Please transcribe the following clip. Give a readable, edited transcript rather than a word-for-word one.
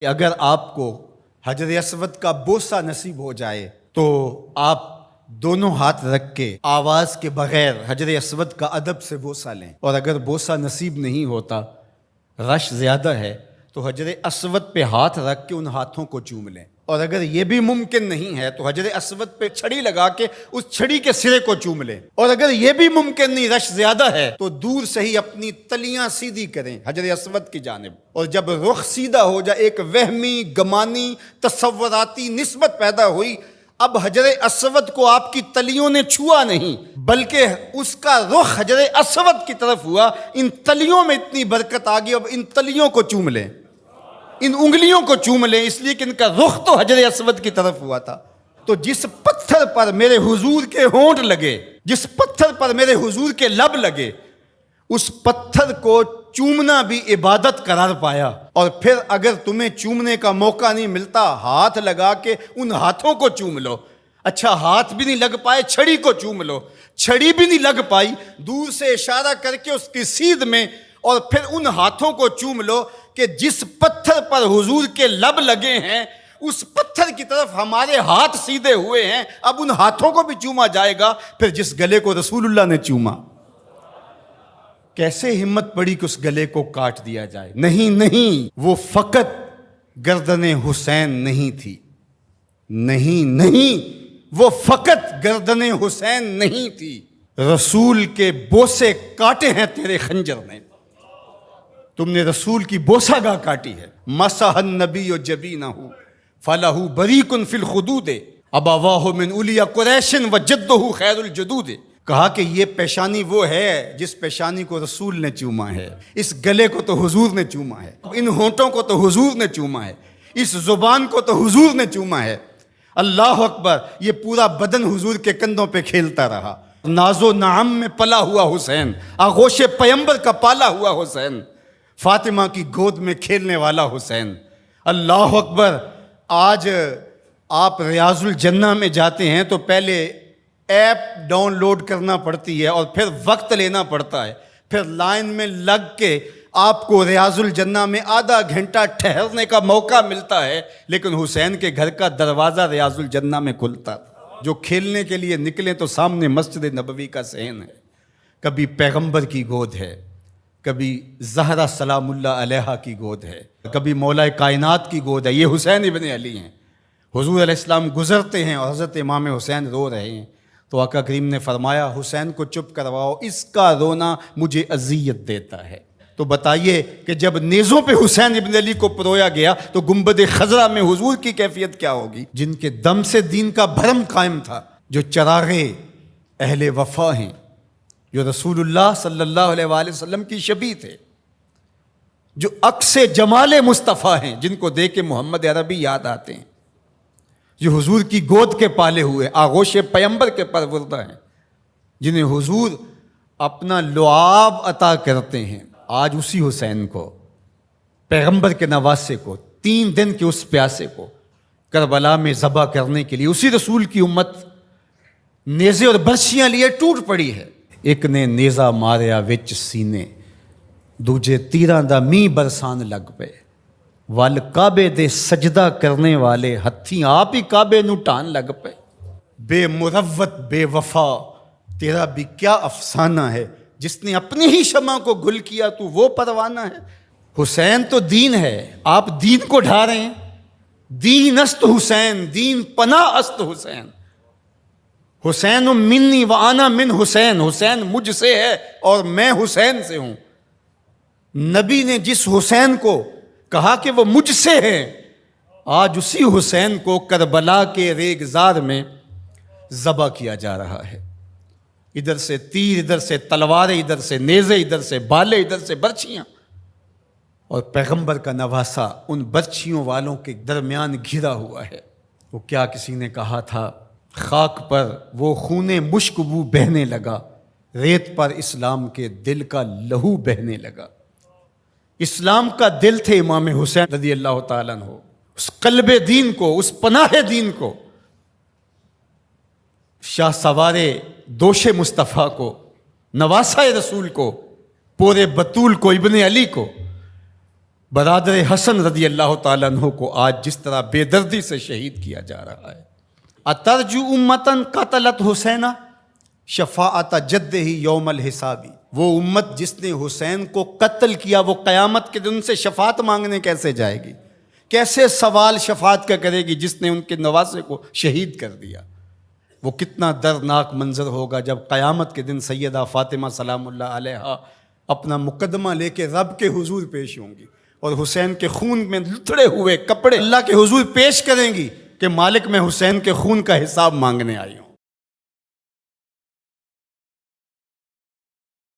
کہ اگر آپ کو حجر اسود کا بوسہ نصیب ہو جائے تو آپ دونوں ہاتھ رکھ کے آواز کے بغیر حجر اسود کا ادب سے بوسہ لیں، اور اگر بوسہ نصیب نہیں ہوتا، رش زیادہ ہے، تو حجر اسود پہ ہاتھ رکھ کے ان ہاتھوں کو چوم لیں، اور اگر یہ بھی ممکن نہیں ہے تو حجر اسود پہ چھڑی لگا کے اس چھڑی کے سرے کو چوم لیں، اور اگر یہ بھی ممکن نہیں، رش زیادہ ہے، تو دور سے ہی اپنی تلیاں سیدھی کریں حجر اسود کی جانب، اور جب رخ سیدھا ہو جائے، ایک وہمی گمانی تصوراتی نسبت پیدا ہوئی، اب حجر اسود کو آپ کی تلیوں نے چھوا نہیں بلکہ اس کا رخ حجر اسود کی طرف ہوا، ان تلیوں میں اتنی برکت آ گئی، اب ان تلیوں کو چوم لیں، ان انگلیوں کو چوم لیں، اس لیے کہ ان کا رخ تو حجر اسود کی طرف ہوا تھا۔ تو جس پتھر پر میرے حضور کے ہونٹ لگے، جس پتھر پر میرے حضور کے لب لگے، اس پتھر کو چومنا بھی عبادت قرار پایا، اور پھر اگر تمہیں چومنے کا موقع نہیں ملتا، ہاتھ لگا کے ان ہاتھوں کو چوم لو۔ اچھا ہاتھ بھی نہیں لگ پائے، چھڑی کو چوم لو، چھڑی بھی نہیں لگ پائی، دور سے اشارہ کر کے اس کی سیدھ میں، اور پھر ان ہاتھوں کو چوم لو کہ جس پتھر پر حضور کے لب لگے ہیں اس پتھر کی طرف ہمارے ہاتھ سیدھے ہوئے ہیں، اب ان ہاتھوں کو بھی چوما جائے گا، پھر جس گلے کو رسول اللہ نے چوما۔ کیسے ہمت پڑی کہ اس گلے کو کاٹ دیا جائے؟ نہیں، وہ فقط گردن حسین نہیں تھی، نہیں، وہ فقط گردن حسین نہیں تھی، رسول کے بوسے کاٹے ہیں تیرے خنجر نے، تم نے رسول کی بوسہ گاہ کاٹی ہے۔ مسح النبی جبینہ فلہ بریق فی الخدود ابواہ من اولیا قریش وجدہ خیر الجدود۔ کہا کہ یہ پیشانی وہ ہے جس پیشانی کو رسول نے چوما ہے، اس گلے کو تو حضور نے چوما ہے، ان ہونٹوں کو تو حضور نے چوما ہے، اس زبان کو تو حضور نے چوما ہے۔ اللہ اکبر! یہ پورا بدن حضور کے کندھوں پہ کھیلتا رہا۔ ناز و نعم میں پلا ہوا حسین، آغوش پیمبر کا پالا ہوا حسین، فاطمہ کی گود میں کھیلنے والا حسین۔ اللہ اکبر! آج آپ ریاض الجنہ میں جاتے ہیں تو پہلے ایپ ڈاؤن لوڈ کرنا پڑتی ہے، اور پھر وقت لینا پڑتا ہے، پھر لائن میں لگ کے آپ کو ریاض الجنہ میں آدھا گھنٹہ ٹھہرنے کا موقع ملتا ہے، لیکن حسین کے گھر کا دروازہ ریاض الجنہ میں کھلتا۔ جو کھیلنے کے لیے نکلیں تو سامنے مسجد نبوی کا صحن ہے، کبھی پیغمبر کی گود ہے، کبھی زہرا سلام اللہ علیہا کی گود ہے، کبھی مولا کائنات کی گود ہے، یہ حسین ابن علی ہیں۔ حضور علیہ السلام گزرتے ہیں اور حضرت امام حسین رو رہے ہیں، تو آقا کریم نے فرمایا حسین کو چپ کرواؤ، اس کا رونا مجھے اذیت دیتا ہے۔ تو بتائیے کہ جب نیزوں پہ حسین ابن علی کو پرویا گیا تو گنبد خضرا میں حضور کی کیفیت کیا ہوگی؟ جن کے دم سے دین کا بھرم قائم تھا، جو چراغے اہل وفا ہیں، جو رسول اللہ صلی اللہ علیہ وآلہ وسلم کی شبیہ تھے، جو عکس جمال مصطفیٰ ہیں، جن کو دیکھ کے محمد عربی یاد آتے ہیں، جو حضور کی گود کے پالے ہوئے آغوش پیمبر کے پروردہ ہیں، جنہیں حضور اپنا لعاب عطا کرتے ہیں۔ آج اسی حسین کو، پیغمبر کے نواسے کو، 3 دن کے اس پیاسے کو کربلا میں ذبح کرنے کے لیے اسی رسول کی امت نیزے اور برچیاں لیے ٹوٹ پڑی ہے۔ ایک نے نیزہ ماریا وچ سینے، دوجے تیراں دا می برسان لگ پے، ول کعبے دے سجدہ کرنے والے ہتھی آپ ہی کعبے نو ٹان لگ پے۔ بے مروت بے وفا تیرا بھی کیا افسانہ ہے، جس نے اپنی ہی شمع کو گل کیا تو وہ پروانہ ہے۔ حسین تو دین ہے، آپ دین کو ڈھا رہے ہیں۔ دین است حسین، دین پناہ است حسین، حسین منی و انا من حسین، حسین مجھ سے ہے اور میں حسین سے ہوں۔ نبی نے جس حسین کو کہا کہ وہ مجھ سے ہے، آج اسی حسین کو کربلا کے ریگزار میں ذبح کیا جا رہا ہے۔ ادھر سے تیر، ادھر سے تلواریں، ادھر سے نیزے، ادھر سے بالے، ادھر سے برچیاں، اور پیغمبر کا نواسا ان برچیوں والوں کے درمیان گھرا ہوا ہے۔ وہ کیا کسی نے کہا تھا، خاک پر وہ خون مشک بو بہنے لگا، ریت پر اسلام کے دل کا لہو بہنے لگا۔ اسلام کا دل تھے امام حسین رضی اللہ تعالیٰ عنہ، اس قلب دین کو، اس پناہ دین کو، شاہ سوار دوش مصطفیٰ کو، نواسہ رسول کو، پورے بطول کو، ابن علی کو، برادر حسن رضی اللہ تعالیٰ عنہ کو آج جس طرح بے دردی سے شہید کیا جا رہا ہے. اترجو امتن قتلت حسینہ شفاعت جد ہی یوم الحسابی. وہ امت جس نے حسین کو قتل کیا وہ قیامت کے دن سے شفاعت مانگنے کیسے جائے گی؟ کیسے سوال شفاعت کا کرے گی جس نے ان کے نواسے کو شہید کر دیا؟ وہ کتنا دردناک منظر ہوگا جب قیامت کے دن سیدہ فاطمہ سلام اللہ علیہا اپنا مقدمہ لے کے رب کے حضور پیش ہوں گی اور حسین کے خون میں لتڑے ہوئے کپڑے اللہ کے حضور پیش کریں گی کہ مالک میں حسین کے خون کا حساب مانگنے آئی ہوں.